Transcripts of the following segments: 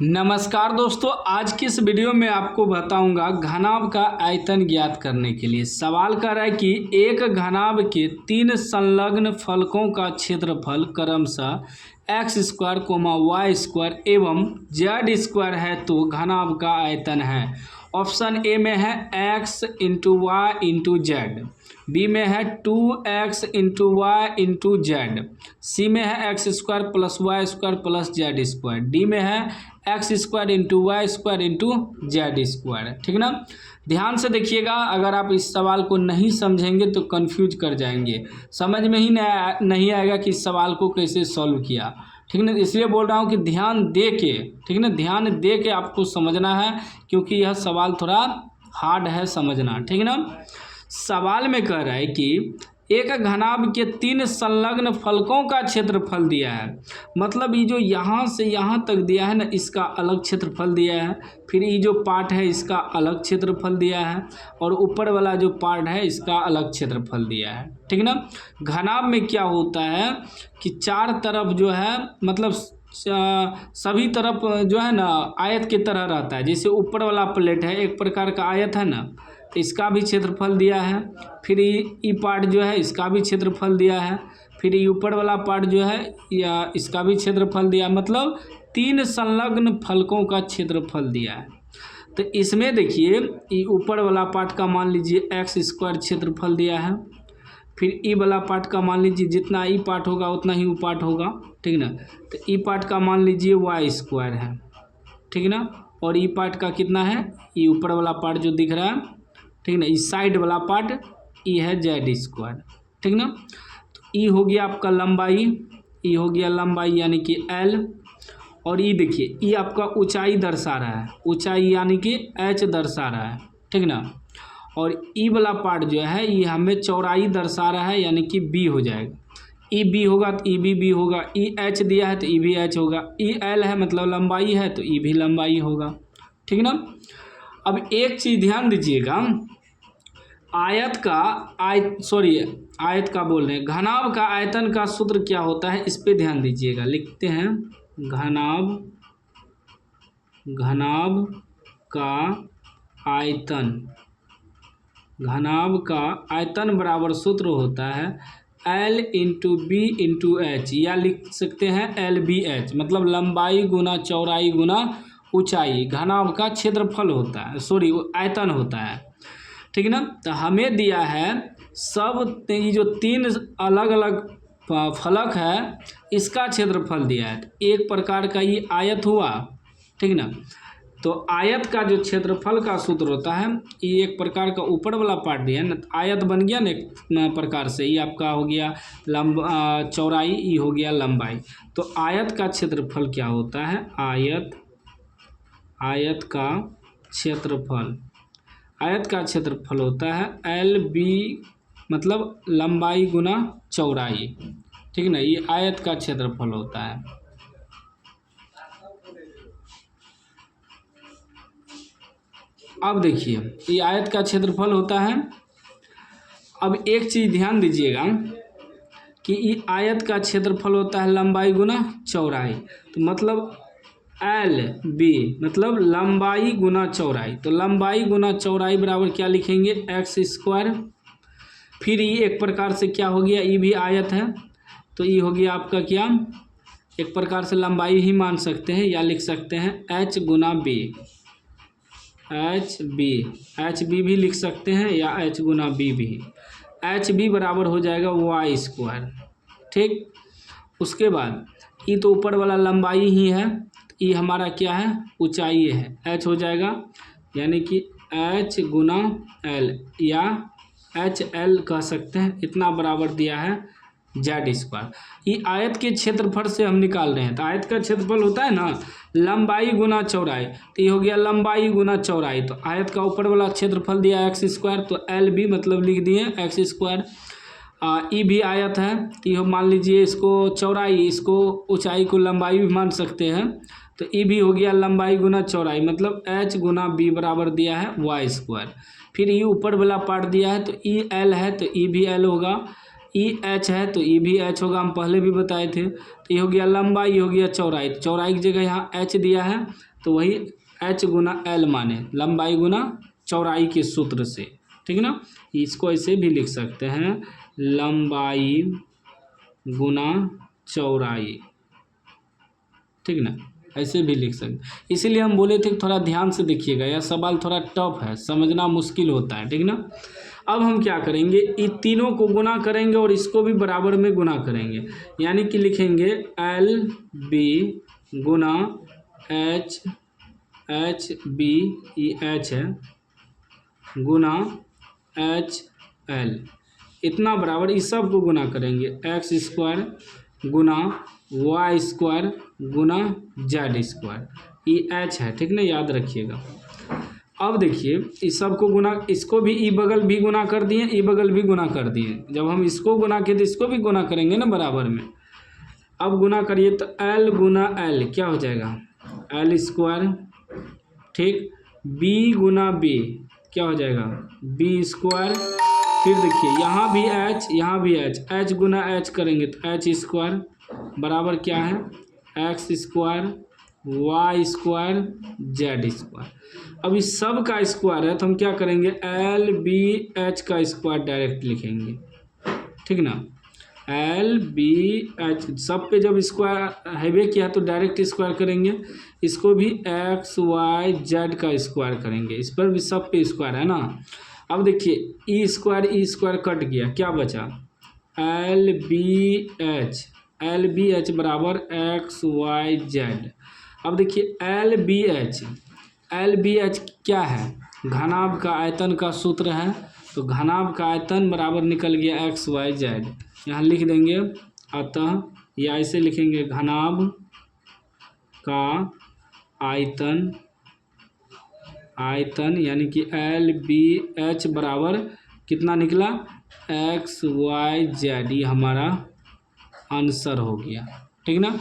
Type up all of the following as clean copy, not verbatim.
नमस्कार दोस्तों, आज की इस वीडियो में आपको बताऊंगा घनाभ का आयतन ज्ञात करने के लिए। सवाल कर रहा है कि एक घनाभ के 3 संलग्न फलकों का क्षेत्रफल क्रमशः X square comma Y square एवं जेड स्क्वायर है तो घनाभ का आयतन है। ऑप्शन ए में है x into y into z, B में है 2x into y into z, C में है x square plus y square plus z square, D में है x square into y square into z square. ठीक ना, ध्यान से देखिएगा। अगर आप इस सवाल को नहीं समझेंगे तो कंफ्यूज कर जाएंगे, समझ में ही नहीं आएगा कि इस सवाल को कैसे सॉल्व किया। ठीक ना, इसलिए बोल रहा हूँ कि ध्यान दे के, ठीक ना, ध्यान दे के आपको समझना है, क्योंकि यह सवाल थोड़ा हार्ड है समझना। ठीक ना, सवाल में कह रहा है कि एक घनाभ के 3 संलग्न फलकों का क्षेत्रफल दिया है। मतलब ये जो यहाँ से यहाँ तक दिया है ना, इसका अलग क्षेत्रफल दिया है। फिर ये जो पार्ट है इसका अलग क्षेत्रफल दिया है, और ऊपर वाला जो पार्ट है इसका अलग क्षेत्रफल दिया है। ठीक ना, घनाभ में क्या होता है कि चार तरफ जो है, मतलब सभी तरफ जो है ना आयत की तरह रहता है। जैसे ऊपर वाला प्लेट है, एक प्रकार का आयत है ना, तो इसका भी क्षेत्रफल दिया है। फिर ये पार्ट जो है इसका भी क्षेत्रफल दिया है। फिर ये ऊपर वाला पार्ट जो है या इसका भी क्षेत्रफल दिया, मतलब 3 संलग्न फलकों का क्षेत्रफल दिया है। तो इसमें देखिए, ये ऊपर वाला पार्ट का मान लीजिए एक्स स्क्वायर क्षेत्रफल दिया है। फिर ई वाला पार्ट का मान लीजिए जितना ई पार्ट होगा उतना ही वो पार्ट होगा। ठीक ना, तो ई पार्ट का मान लीजिए वाई स्क्वायर है। ठीक ना, और ई पार्ट का कितना है, ये ऊपर वाला पार्ट जो दिख रहा है, ठीक ना, इस साइड वाला पार्ट ई है जेड स्क्वायर। ठीक ना, तो ई हो गया आपका लंबाई, ई हो गया लंबाई यानी कि एल। और ई देखिए, ई आपका ऊंचाई दर्शा रहा है, ऊंचाई यानी कि एच दर्शा रहा है। ठीक ना, और ई वाला पार्ट जो है ये हमें चौड़ाई दर्शा रहा है, यानी कि बी हो जाएगा। ई बी होगा तो ई बी होगा, ई एच दिया है तो ई भी एच होगा, ई एल है मतलब लंबाई है तो ई भी लंबाई होगा। ठीक ना, अब एक चीज़ ध्यान दीजिएगा, आयत का बोल रहे हैं, घनाभ का आयतन का सूत्र क्या होता है, इस पे ध्यान दीजिएगा। लिखते हैं घनाभ का आयतन बराबर सूत्र होता है L into B into H, या लिख सकते हैं LBH, मतलब लंबाई गुना चौड़ाई गुना ऊंचाई। घनाभ का क्षेत्रफल होता है, आयतन होता है। ठीक ना, तो हमें दिया है सब ये जो 3 अलग अलग फलक है इसका क्षेत्रफल दिया है। एक प्रकार का ये आयत हुआ। ठीक ना, तो आयत का जो क्षेत्रफल का सूत्र होता है, ये एक प्रकार का ऊपर वाला पार्ट दिया है ना, आयत बन गया ना एक प्रकार से। ये आपका हो गया चौड़ाई, ये हो गया लंबाई। तो आयत का क्षेत्रफल क्या होता है, आयत का क्षेत्रफल होता है LB, मतलब लंबाई गुना चौड़ाई। ठीक ना, ये आयत का क्षेत्रफल होता है। अब देखिए, ये आयत का क्षेत्रफल होता है। अब एक चीज़ ध्यान दीजिएगा कि ये आयत का क्षेत्रफल होता है लंबाई गुना चौड़ाई, तो मतलब LB मतलब लंबाई गुना चौड़ाई। तो लंबाई गुना चौड़ाई बराबर क्या लिखेंगे, एक्स स्क्वायर। फिर ये एक प्रकार से क्या हो गया, ये भी आयत है तो ये हो गया आपका क्या, एक प्रकार से लंबाई ही मान सकते हैं, या लिख सकते हैं H गुना बी, एच बी भी लिख सकते हैं, या H गुना बी भी। एच बी बराबर हो जाएगा वाई स्क्वायर। ठीक, उसके बाद ये तो ऊपर वाला लंबाई ही है, ये हमारा क्या है, ऊंचाई है, H हो जाएगा, यानी कि H गुना L, या HL कह सकते हैं। इतना बराबर दिया है जेड स्क्वायर। ये आयत के क्षेत्रफल से हम निकाल रहे हैं, तो आयत का क्षेत्रफल होता है ना लंबाई गुना चौड़ाई, तो ये हो गया लंबाई गुना चौड़ाई। तो आयत का ऊपर वाला क्षेत्रफल दिया एक्स स्क्वायर, तो LB मतलब लिख दिए एक्स स्क्वायर। ई भी आयत है, ये मान लीजिए इसको चौड़ाई, इसको ऊंचाई को लंबाई भी मान सकते हैं, तो ई भी हो गया लंबाई गुना चौड़ाई, मतलब H गुना बी बराबर दिया है वाई स्क्वायर। फिर ये ऊपर वाला पार्ट दिया है तो ई एल है तो ई भी एल होगा, ई एच है तो ई भी एच होगा, हम पहले भी बताए थे। तो ये हो गया लंबाई, ये हो गया चौड़ाई। चौड़ाई की जगह यहाँ एच दिया है तो वही एच गुना एल माने लंबाई गुना चौड़ाई के सूत्र से, ठीक है ना। इसको ऐसे भी लिख सकते हैं, लंबाई गुना चौड़ाई, ठीक ना, ऐसे भी लिख सकते। इसीलिए हम बोले थे कि थोड़ा ध्यान से देखिएगा, यह सवाल थोड़ा टफ है, समझना मुश्किल होता है, ठीक ना। अब हम क्या करेंगे, इन तीनों को गुना करेंगे और इसको भी बराबर में गुना करेंगे, यानी कि लिखेंगे एल बी गुना H, H B E H है, गुना एच एल, इतना बराबर इस सब को गुना करेंगे, एक्स स्क्वायर गुना वाई स्क्वायर गुना जेड स्क्वायर, ई एच है, ठीक ना, याद रखिएगा। अब देखिए इस सब को गुना, इसको भी ई बगल भी गुना कर दिए, ई बगल भी गुना कर दिए। जब हम इसको गुना किए तो इसको भी गुना करेंगे ना बराबर में। अब गुना करिए तो एल गुना एल क्या हो जाएगा, एल स्क्वायर, ठीक, बी गुना बी क्या हो जाएगा, बी स्क्वायर। फिर देखिए यहाँ भी एच, यहाँ भी एच, एच गुना एच करेंगे तो एच स्क्वायर बराबर क्या है, x square Y square Z square. अब इस सब का स्क्वायर है तो हम क्या करेंगे, एल बी एच का स्क्वायर डायरेक्ट लिखेंगे, ठीक ना। एल बी एच सब पे जब स्क्वायर हैवे किया तो डायरेक्ट स्क्वायर करेंगे, इसको भी एक्स वाई जेड का स्क्वायर करेंगे, इस पर भी सब पे स्क्वायर है ना। अब देखिए ई स्क्वायर कट गया, क्या बचा, L B H, L B H बराबर एक्स वाई जेड। अब देखिए एल बी एच क्या है, घनाभ का आयतन का सूत्र है, तो घनाभ का आयतन बराबर निकल गया एक्स वाई जेड, यहाँ लिख देंगे। अतः या ऐसे लिखेंगे, घनाभ का आयतन, आयतन यानी कि एल बी एच बराबर कितना निकला, एक्स वाई जेड, ये हमारा आंसर हो गया, ठीक ना,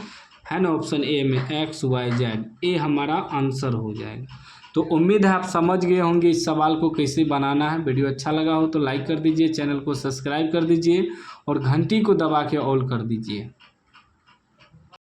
है ना। ऑप्शन ए में एक्स वाई जेड, ए हमारा आंसर हो जाएगा। तो उम्मीद है आप समझ गए होंगे इस सवाल को कैसे बनाना है। वीडियो अच्छा लगा हो तो लाइक कर दीजिए, चैनल को सब्सक्राइब कर दीजिए और घंटी को दबा के ऑल कर दीजिए।